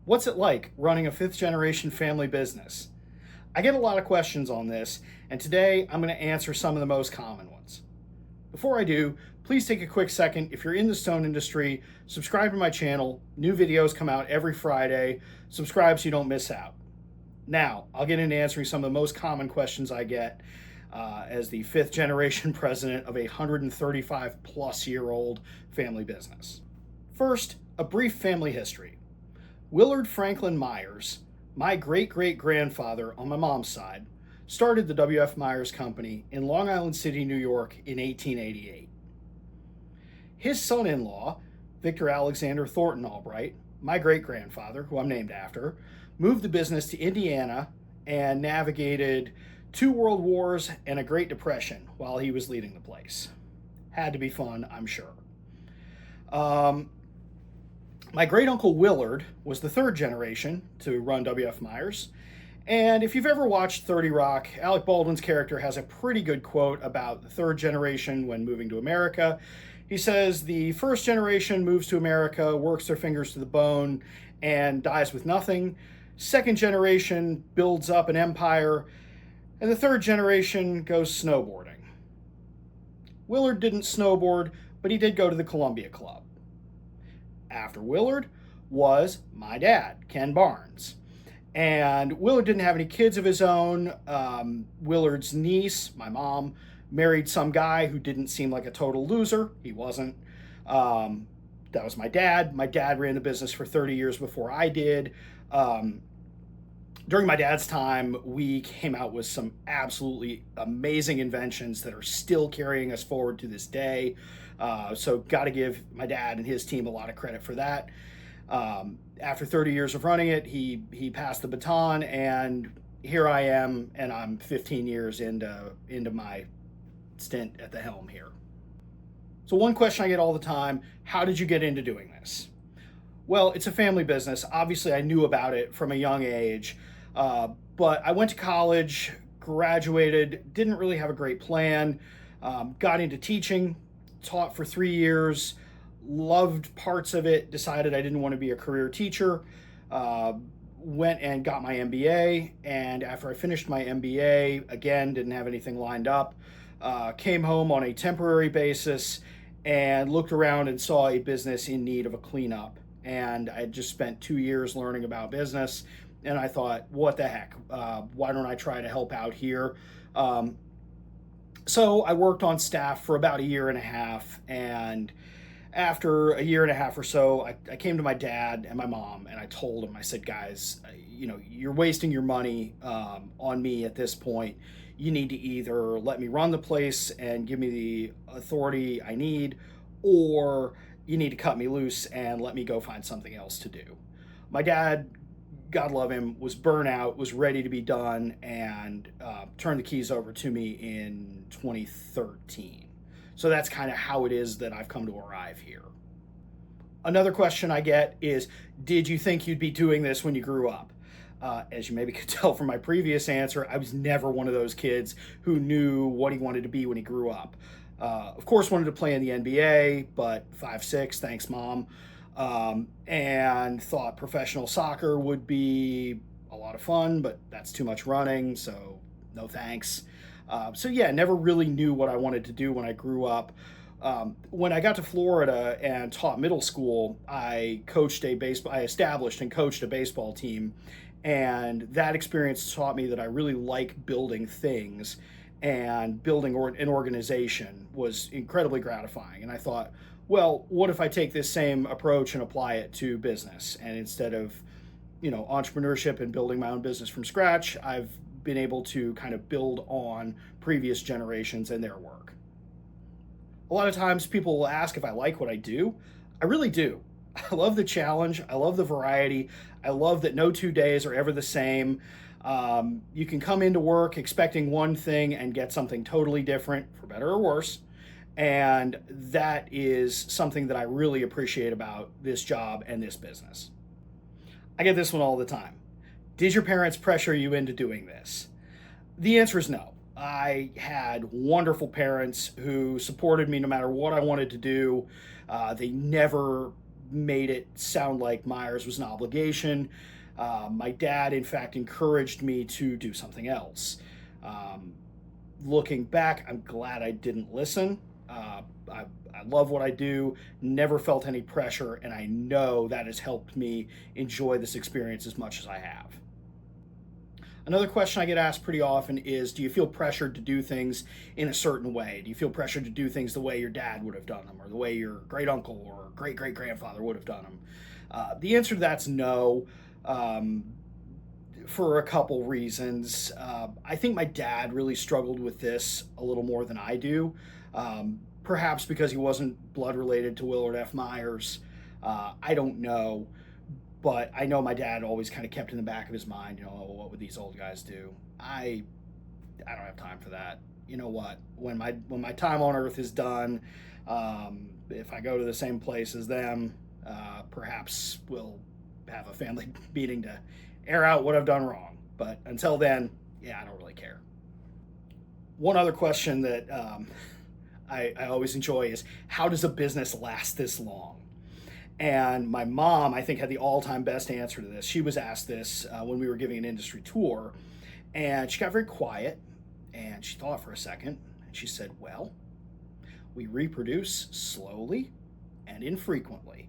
What's it like running a fifth generation family business? I get a lot of questions on this, and today I'm going to answer some of the most common ones. Before I do, please take a quick second. If you're in the stone industry, subscribe to my channel. New videos come out every Friday. Subscribe so you don't miss out. Now, I'll get into answering some of the most common questions I get as the fifth generation president of a 135 plus year old family business. First, a brief family history. Willard Franklin Meyers, my great-great-grandfather on my mom's side, started the WF Meyers Company in Long Island City, New York in 1888. His son-in-law, Victor Alexander Thornton Albright, my great-grandfather, who I'm named after, moved the business to Indiana and navigated 2 world wars and a Great Depression while he was leading the place. Had to be fun, I'm sure. My great uncle Willard was the third generation to run WF Meyers. And if you've ever watched 30 Rock, Alec Baldwin's character has a pretty good quote about the third generation when moving to America. He says, the first generation moves to America, works their fingers to the bone, and dies with nothing. Second generation builds up an empire, and the third generation goes snowboarding. Willard didn't snowboard, but he did go to the Columbia Club. After Willard was my dad, Ken Barnes. And Willard didn't have any kids of his own. Willard's niece, my mom, married some guy who didn't seem like a total loser. He wasn't. That was my dad. My dad ran the business for 30 years before I did. During my dad's time, we came out with some absolutely amazing inventions that are still carrying us forward to this day. So got to give my dad and his team a lot of credit for that. After 30 years of running it, he passed the baton, and here I am, and I'm 15 years into my stint at the helm here. So one question I get all the time, how did you get into doing this? Well, it's a family business. Obviously, I knew about it from a young age, but I went to college, graduated, didn't really have a great plan, got into teaching, taught for 3 years, loved parts of it, decided I didn't want to be a career teacher, went and got my MBA, and after I finished my MBA, again, didn't have anything lined up, came home on a temporary basis and looked around and saw a business in need of a cleanup. And I had just spent 2 years learning about business, and I thought, what the heck, why don't I try to help out here? So I worked on staff for about a year and a half, and after a year and a half or so, I came to my dad and my mom, and I told them, I said, guys, you're wasting your money on me at this point. You need to either let me run the place and give me the authority I need, or you need to cut me loose and let me go find something else to do. My dad, God love him, was burnt out, was ready to be done, and turned the keys over to me in 2013. So that's kind of how it is that I've come to arrive here. Another question I get is, did you think you'd be doing this when you grew up? As you maybe could tell from my previous answer, I was never one of those kids who knew what he wanted to be when he grew up. Of course, wanted to play in the NBA, but 5'6", thanks mom. And thought professional soccer would be a lot of fun, but that's too much running, so no thanks. So yeah, never really knew what I wanted to do when I grew up. When I got to Florida and taught middle school, I established and coached a baseball team, and that experience taught me that I really like building things, and building an organization was incredibly gratifying. And I thought, well, what if I take this same approach and apply it to business? And instead of, entrepreneurship and building my own business from scratch, I've been able to kind of build on previous generations and their work. A lot of times people will ask if I like what I do. I really do. I love the challenge. I love the variety. I love that no 2 days are ever the same. You can come into work expecting one thing and get something totally different, for better or worse. And that is something that I really appreciate about this job and this business. I get this one all the time. Did your parents pressure you into doing this? The answer is no. I had wonderful parents who supported me no matter what I wanted to do. They never made it sound like Myers was an obligation. My dad, in fact, encouraged me to do something else. Um, Looking back, I'm glad I didn't listen. I love what I do, never felt any pressure, and I know that has helped me enjoy this experience as much as I have. Another question I get asked pretty often is, do you feel pressured to do things in a certain way? Do you feel pressured to do things the way your dad would have done them, or the way your great uncle or great great grandfather would have done them? The answer to that's no, um, for a couple reasons. I think my dad really struggled with this a little more than I do, perhaps because he wasn't blood related to Willard F. Myers. I don't know, but I know my dad always kind of kept in the back of his mind, "Oh, what would these old guys do?" I don't have time for that. You know what? When my time on Earth is done, if I go to the same place as them, perhaps we'll have a family meeting to air out what I've done wrong. But until then, yeah, I don't really care. One other question that I always enjoy is, how does a business last this long? And my mom, I think, had the all-time best answer to this. She was asked this when we were giving an industry tour, and she got very quiet, and she thought for a second, and she said, "Well, we reproduce slowly and infrequently."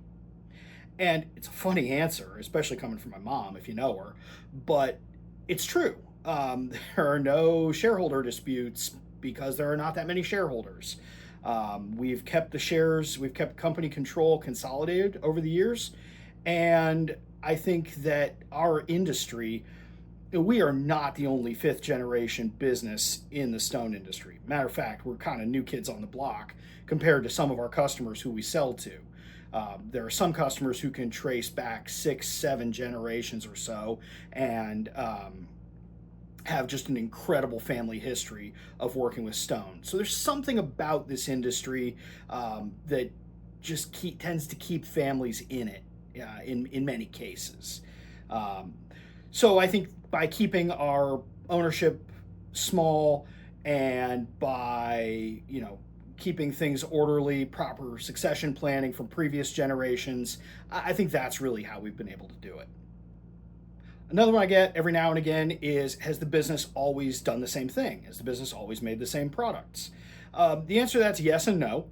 And it's a funny answer, especially coming from my mom, if you know her, but it's true. There are no shareholder disputes because there are not that many shareholders. We've kept the shares, we've kept company control consolidated over the years. And I think that our industry, we are not the only fifth generation business in the stone industry. Matter of fact, we're kind of new kids on the block compared to some of our customers who we sell to. There are some customers who can trace back 6, 7 generations or so, and have just an incredible family history of working with stone. So there's something about this industry that just tends to keep families in it in many cases. Um, so I think by keeping our ownership small, and by keeping things orderly, proper succession planning from previous generations, I think that's really how we've been able to do it. Another one I get every now and again is, has the business always done the same thing? Has the business always made the same products? The answer to that's yes and no.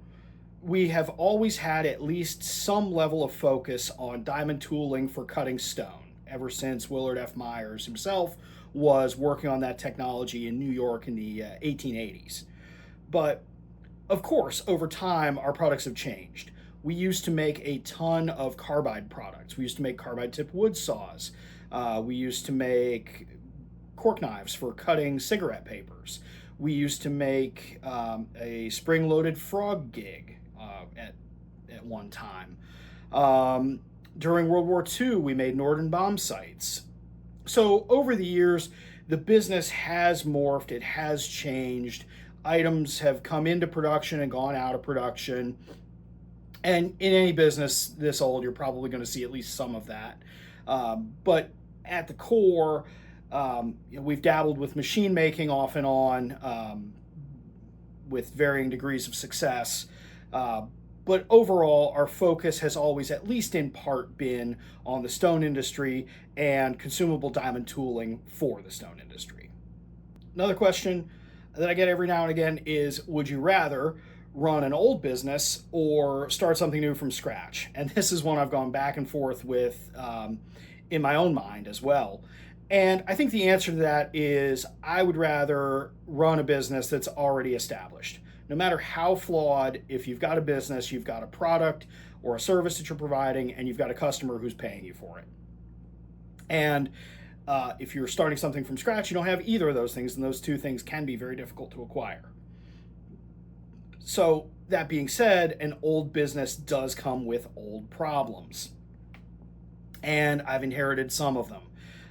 We have always had at least some level of focus on diamond tooling for cutting stone, ever since Willard F. Myers himself was working on that technology in New York in the 1880s. But of course, over time, our products have changed. We used to make a ton of carbide products. We used to make carbide tip wood saws. We used to make cork knives for cutting cigarette papers. We used to make a spring-loaded frog gig at one time. During World War II, we made Norden bomb sights. So over the years, the business has morphed, it has changed. Items have come into production and gone out of production. And in any business this old, you're probably going to see at least some of that. But at the core, we've dabbled with machine making off and on, with varying degrees of success. But overall, our focus has always, at least in part, been on the stone industry and consumable diamond tooling for the stone industry. Another question that I get every now and again is, would you rather run an old business or start something new from scratch? And this is one I've gone back and forth with in my own mind as well. And I think the answer to that is, I would rather run a business that's already established. No matter how flawed, if you've got a business, you've got a product or a service that you're providing, and you've got a customer who's paying you for it. And if you're starting something from scratch, you don't have either of those things, and those two things can be very difficult to acquire. So that being said, an old business does come with old problems, and I've inherited some of them.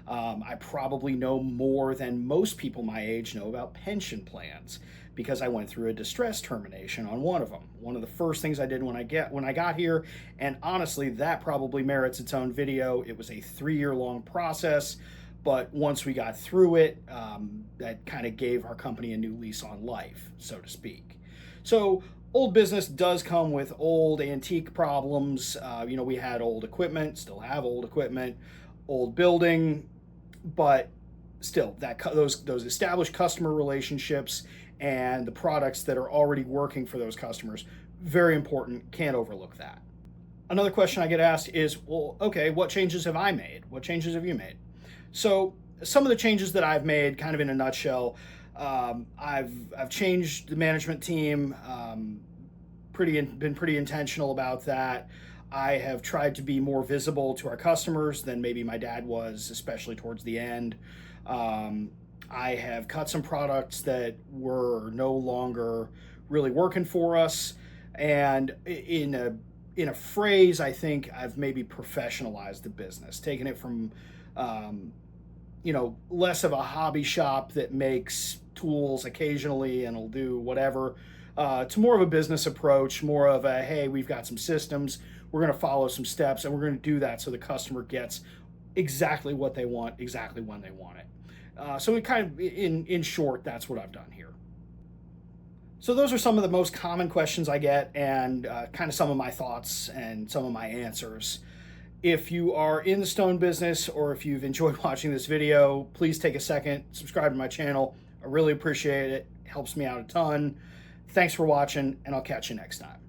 I probably know more than most people my age know about pension plans, because I went through a distress termination on one of them. One of the first things I did when I got here, and honestly, that probably merits its own video. It was a 3-year long process, but once we got through it, that kind of gave our company a new lease on life, so to speak. So Old business does come with old antique problems. We had old equipment, still have old equipment, old building, but still, those established customer relationships and the products that are already working for those customers, very important. Can't overlook that. Another question I get asked is, well, okay, what changes have I made? What changes have you made? So some of the changes that I've made, kind of in a nutshell, I've changed the management team. Been pretty intentional about that. I have tried to be more visible to our customers than maybe my dad was, especially towards the end. Um, I have cut some products that were no longer really working for us, and in a phrase, I think I've maybe professionalized the business, taking it from um, less of a hobby shop that makes tools occasionally and will do whatever, to more of a business approach, more of a, hey, we've got some systems, we're going to follow some steps, and we're going to do that so the customer gets exactly what they want, exactly when they want it. So it kind of, in short, that's what I've done here. So those are some of the most common questions I get, and kind of some of my thoughts and some of my answers. If you are in the stone business, or if you've enjoyed watching this video, please take a second, subscribe to my channel. I really appreciate it. It helps me out a ton. Thanks for watching, and I'll catch you next time.